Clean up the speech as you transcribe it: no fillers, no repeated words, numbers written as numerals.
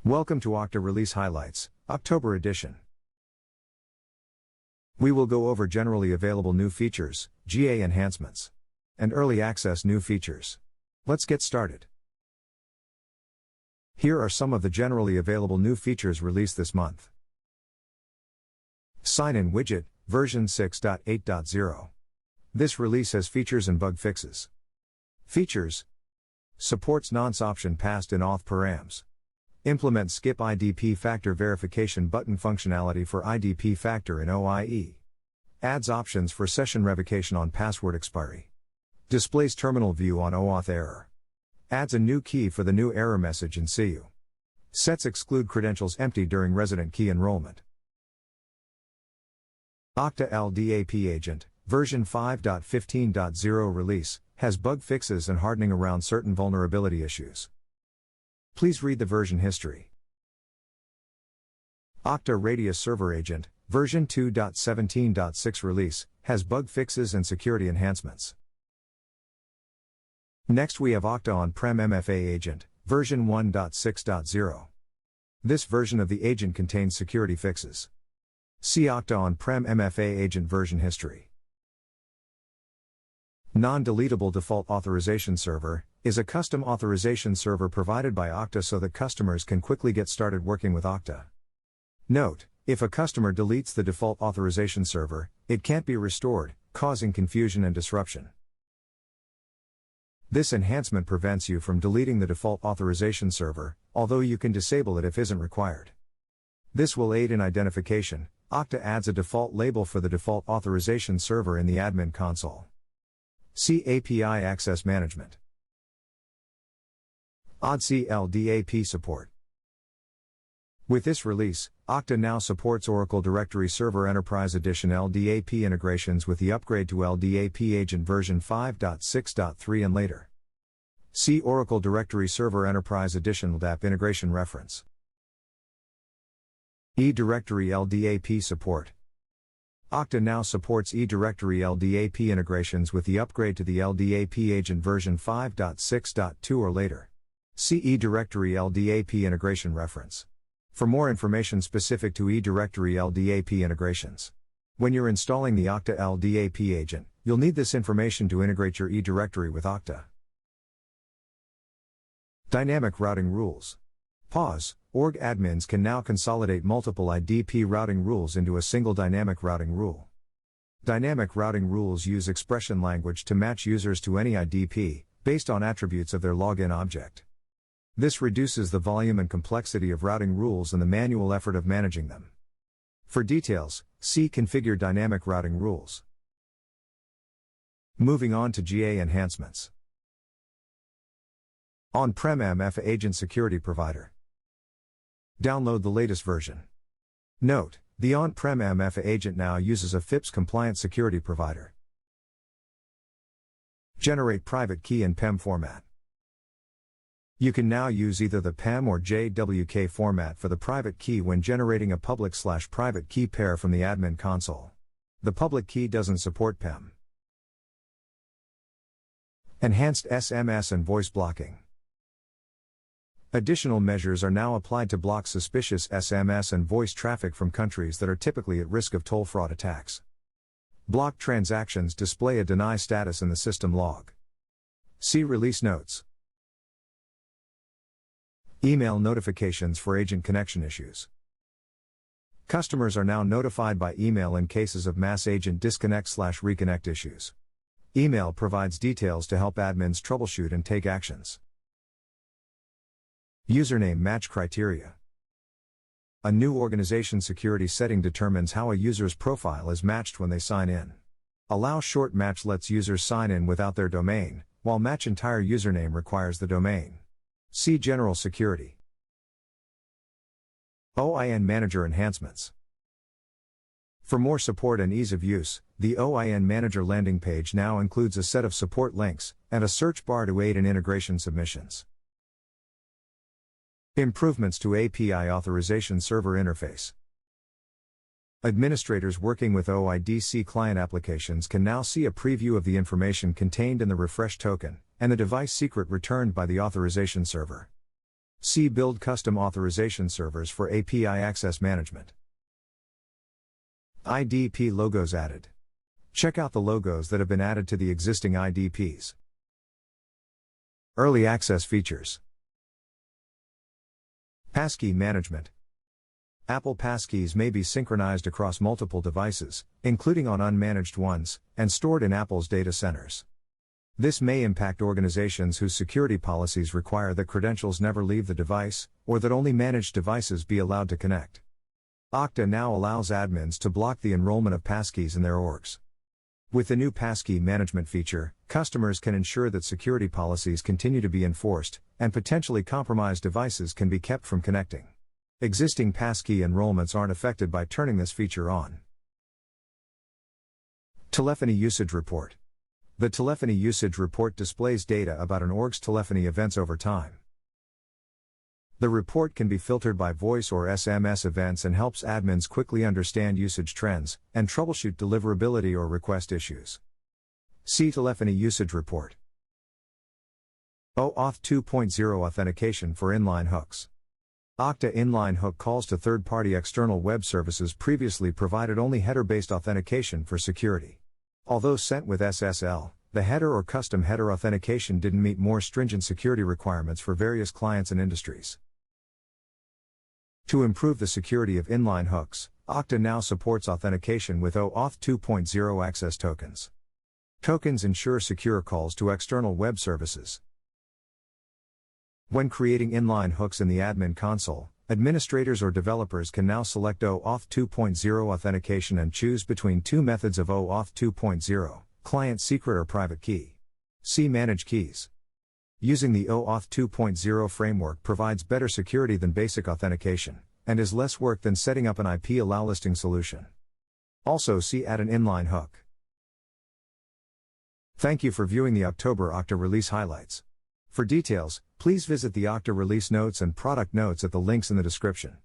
Welcome to Okta Release Highlights, October edition. We will go over generally available new features, GA enhancements, and early access new features. Let's get started. Here are some of the generally available new features released this month. Sign-in widget, version 6.8.0. This release has features and bug fixes. Features: supports nonce option passed in auth params. Implements skip IDP factor verification button functionality for IDP factor in OIE. Adds options for session revocation on password expiry. Displays terminal view on OAuth error. Adds a new key for the new error message in CU. Sets exclude credentials empty during resident key enrollment. Okta LDAP Agent, version 5.15.0 release, has bug fixes and hardening around certain vulnerability issues. Please read the version history. Okta RADIUS Server Agent, version 2.17.6 release, has bug fixes and security enhancements. Next we have Okta On-Prem MFA Agent, version 1.6.0. This version of the agent contains security fixes. See Okta On-Prem MFA Agent version history. Non-deletable Default Authorization Server is a custom authorization server provided by Okta so that customers can quickly get started working with Okta. Note: if a customer deletes the default authorization server, it can't be restored, causing confusion and disruption. This enhancement prevents you from deleting the default authorization server, although you can disable it if isn't required. This will aid in identification. Okta adds a default label for the default authorization server in the admin console. See API Access Management. Okta LDAP Support. With this release, Okta now supports Oracle Directory Server Enterprise Edition LDAP integrations with the upgrade to LDAP Agent version 5.6.3 and later. See Oracle Directory Server Enterprise Edition LDAP integration reference. eDirectory LDAP Support. Okta now supports eDirectory LDAP integrations with the upgrade to the LDAP Agent version 5.6.2 or later. See eDirectory LDAP integration reference for more information specific to eDirectory LDAP integrations. When you're installing the Okta LDAP agent, you'll need this information to integrate your eDirectory with Okta. Dynamic Routing Rules. Pause. Org admins can now consolidate multiple IDP routing rules into a single dynamic routing rule. Dynamic routing rules use expression language to match users to any IDP, based on attributes of their login object. This reduces the volume and complexity of routing rules and the manual effort of managing them. For details, see Configure Dynamic Routing Rules. Moving on to GA enhancements. On-Prem MFA Agent Security Provider. Download the latest version. Note: the On-Prem MFA agent now uses a FIPS-compliant security provider. Generate private key in PEM format. You can now use either the PEM or JWK format for the private key when generating a public/private key pair from the admin console. The public key doesn't support PEM. Enhanced SMS and voice blocking. Additional measures are now applied to block suspicious SMS and voice traffic from countries that are typically at risk of toll fraud attacks. Blocked transactions display a deny status in the system log. See release notes. Email notifications for agent connection issues. Customers are now notified by email in cases of mass agent disconnect/reconnect issues. Email provides details to help admins troubleshoot and take actions. Username match criteria. A new organization security setting determines how a user's profile is matched when they sign in. Allow short match lets users sign in without their domain, while match entire username requires the domain. See General Security. OIN Manager enhancements. For more support and ease of use, the OIN Manager landing page now includes a set of support links and a search bar to aid in integration submissions. Improvements to API Authorization Server interface. Administrators working with OIDC client applications can now see a preview of the information contained in the refresh token, and the device secret returned by the authorization server. See Build custom authorization servers for API access management. IDP logos added. Check out the logos that have been added to the existing IDPs. Early access features. Passkey Management. Apple passkeys may be synchronized across multiple devices, including on unmanaged ones, and stored in Apple's data centers. This may impact organizations whose security policies require that credentials never leave the device, or that only managed devices be allowed to connect. Okta now allows admins to block the enrollment of passkeys in their orgs. With the new Passkey Management feature, customers can ensure that security policies continue to be enforced, and potentially compromised devices can be kept from connecting. Existing passkey enrollments aren't affected by turning this feature on. Telephony Usage Report. The Telephony Usage Report displays data about an org's telephony events over time. The report can be filtered by voice or SMS events and helps admins quickly understand usage trends and troubleshoot deliverability or request issues. See Telephony Usage Report. OAuth 2.0 Authentication for Inline Hooks. Okta Inline Hook calls to third-party external web services previously provided only header-based authentication for security. Although sent with SSL, the header or custom header authentication didn't meet more stringent security requirements for various clients and industries. To improve the security of inline hooks, Okta now supports authentication with OAuth 2.0 access tokens. Tokens ensure secure calls to external web services. When creating inline hooks in the admin console, administrators or developers can now select OAuth 2.0 authentication and choose between two methods of OAuth 2.0, client secret or private key. See Manage Keys. Using the OAuth 2.0 framework provides better security than basic authentication, and is less work than setting up an IP allow listing solution. Also see Add an inline hook. Thank you for viewing the October Okta release highlights. For details, please visit the Okta release notes and product notes at the links in the description.